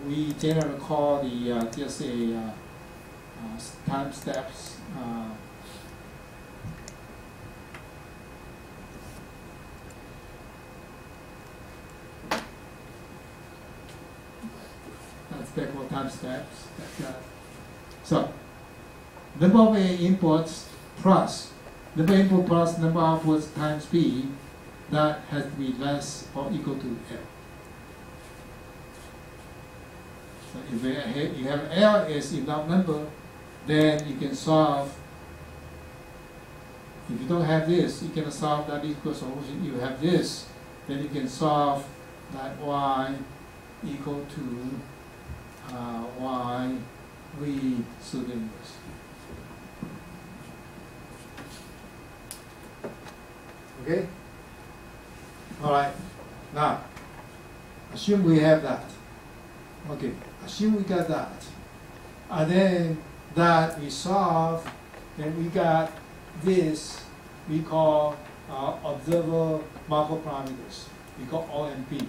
we generally call the just a time steps. That's backward time steps. So, number of inputs plus number of input plus number of outputs times b, that has to be less or equal to L. So if you have L is enough number, then you can solve. If you don't have this, you can solve that equal solution. You have this, then you can solve that y equal to y v pseudo inverse. Okay? All right. Now, assume we have that. Okay. Assume we got that. And then that we solve, and we got this we call observer Markov parameters. We call OMP.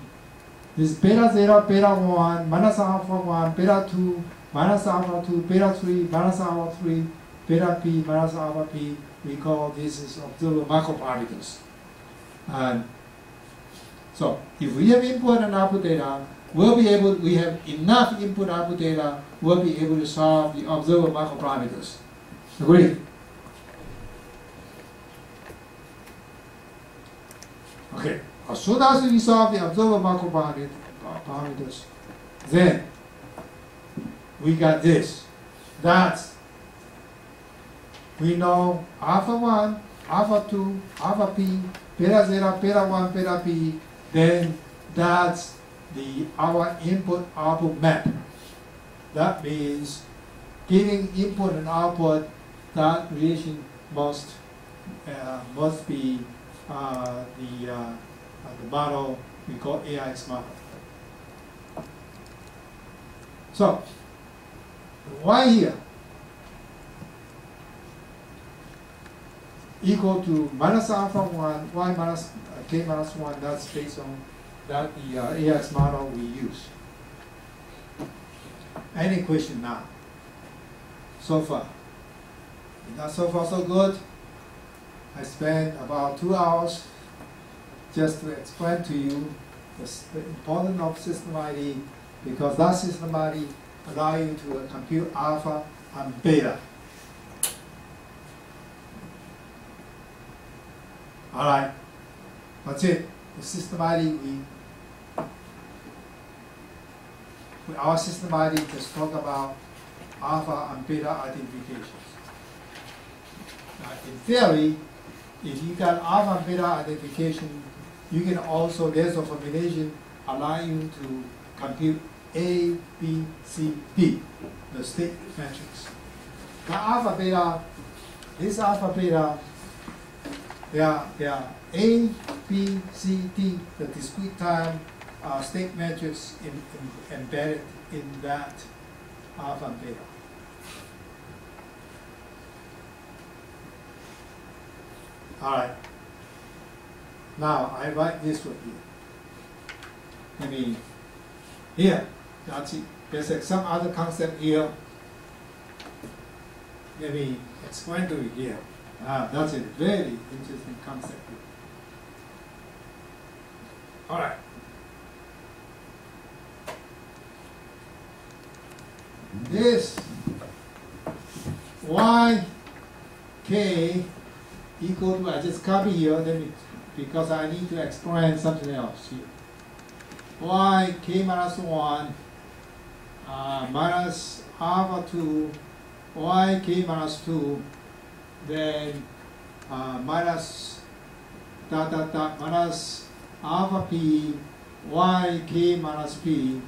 This beta 0, beta 1, minus alpha 1, beta 2, minus alpha 2, beta 3, minus alpha 3, beta p, minus alpha p. We call this is observer Markov parameters. And so if we have input and output data, we have enough input output data, we'll be able to solve the observer Markov parameters. Agree? Okay. As soon as we solve the observer Markov parameters, then we got this. That's, we know alpha 1, alpha 2, alpha p, beta 0, beta 1, beta p, then that's our input-output map. That means giving input and output, that relation must be the model we call AIX model. So, y here equal to minus alpha 1, y minus k minus 1, that's based on that the AIX model we use. Any question now? So far? Not so far so good. I spent about 2 hours just to explain to you the importance of system ID, because that system ID allows you to compute alpha and beta. All right, that's it. The system ID, our system ID just talk about alpha and beta identifications. Now, in theory, if you got alpha and beta identification, you can also, there's a formulation allowing you to compute A, B, C, D, the state matrix. The alpha beta, this alpha beta, they are A, B, C, D, the discrete time state matrix embedded in that alpha and beta. All right. Now I write this for you. I mean, here, that's it. There's some other concept here. Let me explain to you here. That's a very interesting concept here. All right. This y k equal to, I just copy here, let me, because I need to explain something else here. Y k minus 1 minus alpha 2 y k minus 2, then minus dot dot dot minus alpha p y k minus p,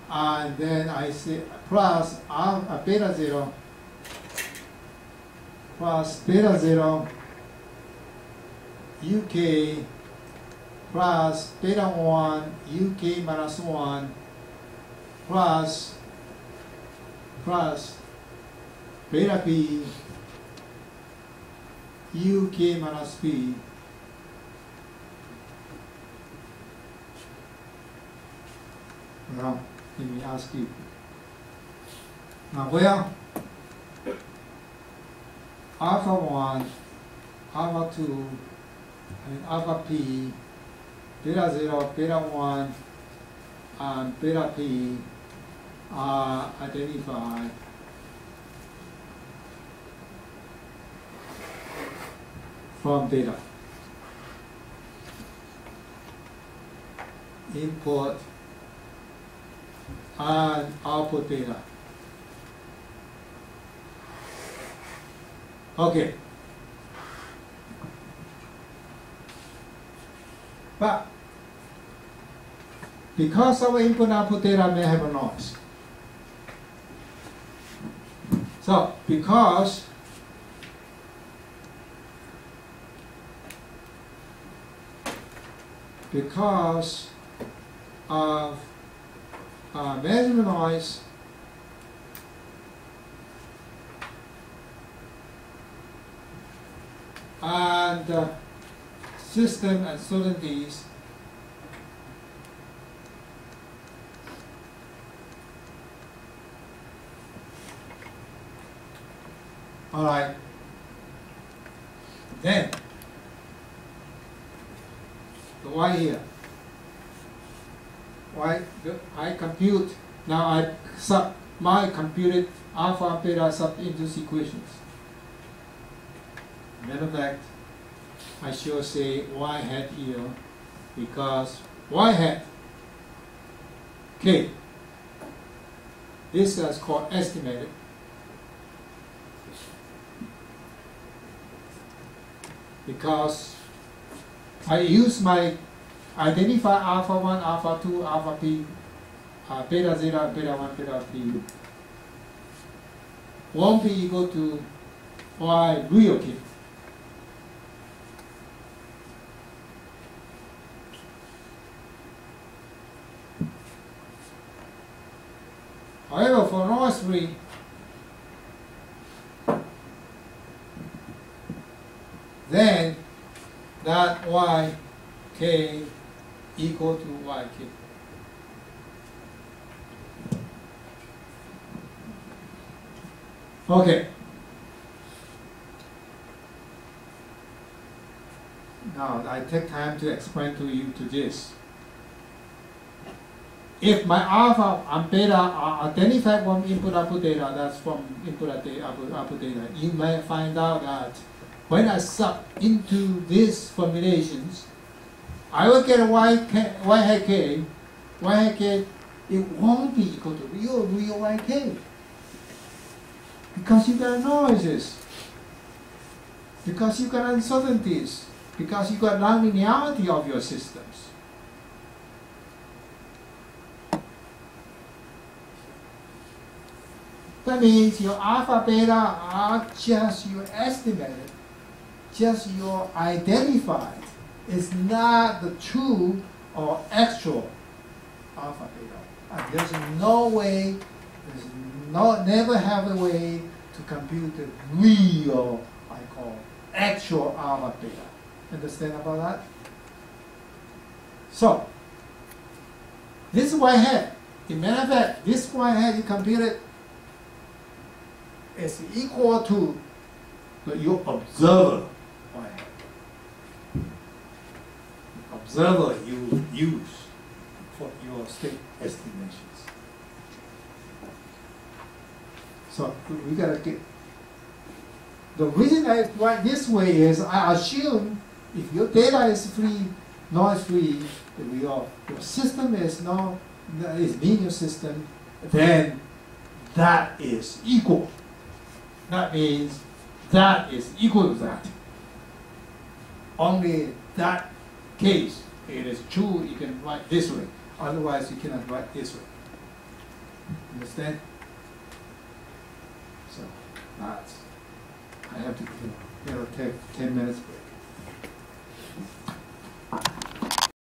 and then I say plus alpha beta 0 plus beta 0 uk plus beta 1 uk minus 1 plus beta p uk minus p let me ask you. Now, well, alpha 1, alpha 2, and alpha p, beta 0, beta 1, and beta p are identified from data. Input and output data. Okay. But because our input and output data may have a noise. So because of measurement noise, and system uncertainties, all right, then the y here, I compute, now I sub my computed alpha beta sub into equations. Matter of fact, I should say y hat here because y hat, okay, this is called estimated. Because I use my identify alpha 1, alpha 2, alpha p, beta 0, beta 1, beta p won't be equal to y real k. However, for noise free, then that yk equal to yk. Okay. Now I take time to explain to you to this. If my alpha and beta are identified from input-output data, that's from input-output data, you may find out that when I sub into these formulations, I will get y hat k, it won't be equal to real yk. Because you got noises, because you got uncertainties, because you got nonlinearity of your systems. That means your alpha beta are just your estimated, just your identified. It's not the true or actual alpha beta. And there's no way, never have a way to compute the real, I call, actual alpha beta. Understand about that? So, this y hat, in matter of fact, this y hat you computed is equal to your observer y hat. Observer you use for your state estimations. So we gotta get, the reason I write this way is I assume if your data is free, noise free, if your system is linear system, then that is equal. That means that is equal to that. Only that case, it is true, you can write this way. Otherwise, you cannot write this way. Understand? So, that's, I have to take 10 minutes break.